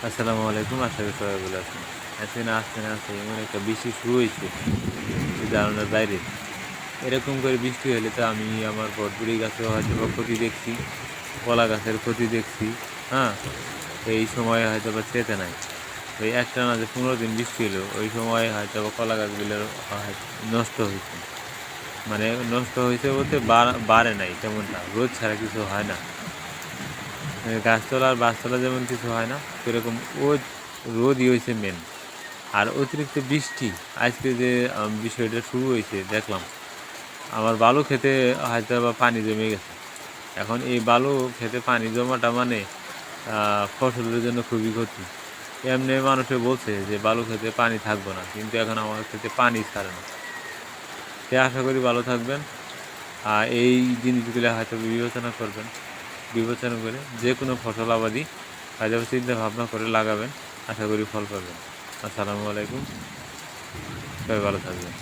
আসসালামু আলাইকুম। আশা করি সবাই ভালো আছেন। আজকে না এমন একটা বৃষ্টি শুরু হয়েছে ধারণার বাইরে। এরকম করে বৃষ্টি হলে তো আমি আমার বটবড়ি গাছেও হয়তোবা ক্ষতি দেখছি, কলা গাছের ক্ষতি দেখছি। হ্যাঁ, তো এই সময় হয়তোবা চেতে নাই। ওই একটানা যে ১৫ দিন বৃষ্টি হলো ওই সময় হয়তোবা কলা গাছগুলো নষ্ট হয়েছে। মানে নষ্ট হয়েছে বলতে বাড়ে নাই তেমনটা, রোদ ছাড়া কিছু হয় না। গাছতলা আর বাসতলা যেমন কিছু হয় না, সেরকম রোদই হয়েছে মেন। আর অতিরিক্ত বৃষ্টি আজকে যে বিষয়টা শুরু হয়েছে দেখলাম, আমার বালু খেতে হয়তো বা পানি জমে গেছে। এখন এই বালু খেতে পানি জমাটা মানে ফসলের জন্য খুবই ক্ষতি। এমনি মানুষে বলছে যে বালু খেতে পানি থাকবো না, কিন্তু এখন আমার খেতে পানি ছাড়ে না। সে আশা করি ভালো থাকবেন। আর এই জিনিসগুলো হয়তো বিবেচনা করবেন, বিবেচনা করে যে কোনো ফসল আবাদি হয়তো চিন্তা ভাবনা করে লাগাবেন। আশা করি ফল পাবেন। আসসালামু আলাইকুম। সবাই ভালো থাকবেন।